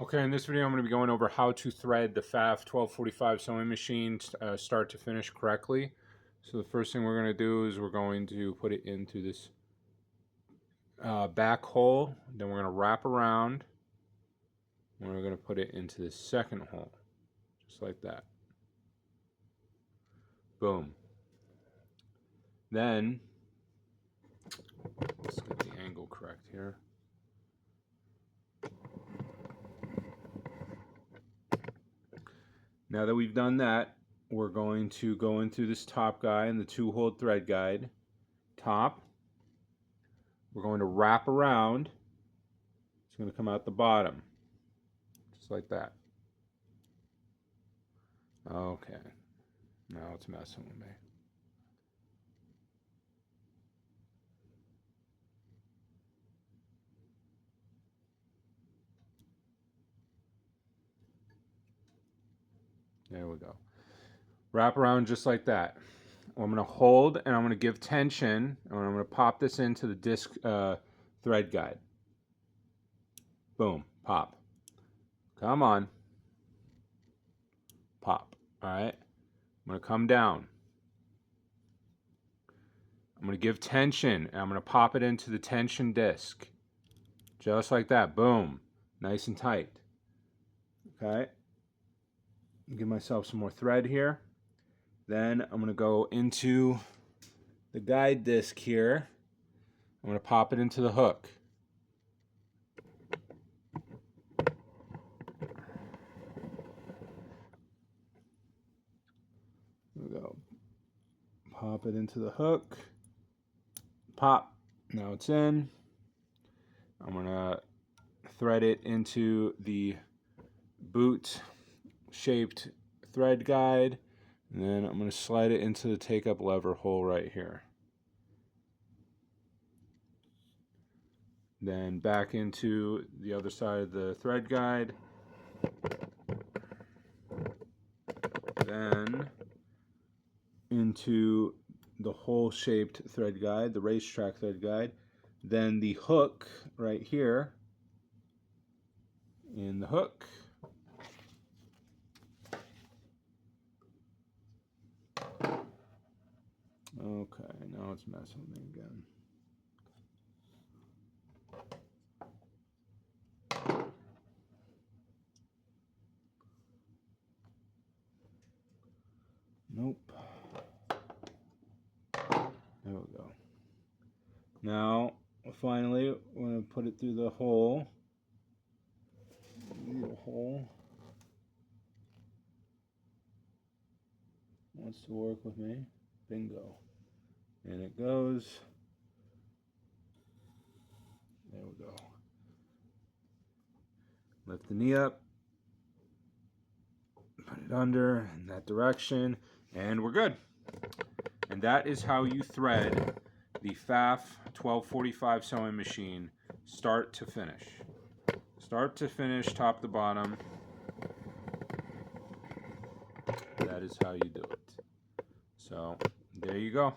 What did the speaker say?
Okay, in this video I'm going to be going over how to thread the Pfaff 1245 sewing machine start to finish correctly. So the first thing we're going to do is we're going to put it into this back hole, then we're going to wrap around, and we're going to put it into the second hole, just like that. Boom. Then, let's get the angle correct here. Now that we've done that, we're going to go into this top guide and the 2-hole thread guide. Top. We're going to wrap around. It's going to come out the bottom, just like that. Okay. Now it's messing with me. There we go. Wrap around just like that. I'm going to hold and I'm going to give tension, and I'm going to pop this into the disc thread guide. Boom. Pop. Come on. Pop. Alright. I'm going to come down. I'm going to give tension and I'm going to pop it into the tension disc. Just like that. Boom. Nice and tight. Okay. Give myself some more thread here. Then I'm going to go into the guide disc here. I'm going to pop it into the hook. There we go. Pop it into the hook. Pop. Now it's in. I'm going to thread it into the boot shaped thread guide, and then I'm going to slide it into the take up lever hole right here. Then back into the other side of the thread guide. Then into the hole shaped thread guide, the racetrack thread guide. Then the hook right here in the hook. Okay, now it's messing with me again. Nope. There we go. Now, finally, we're going to put it through the hole. Little hole. Wants to work with me. Bingo. And it goes. There we go. Lift the knee up. Put it under in that direction. And we're good. And that is how you thread the Pfaff 1245 sewing machine start to finish. Start to finish, top to bottom. That is how you do it. So, there you go.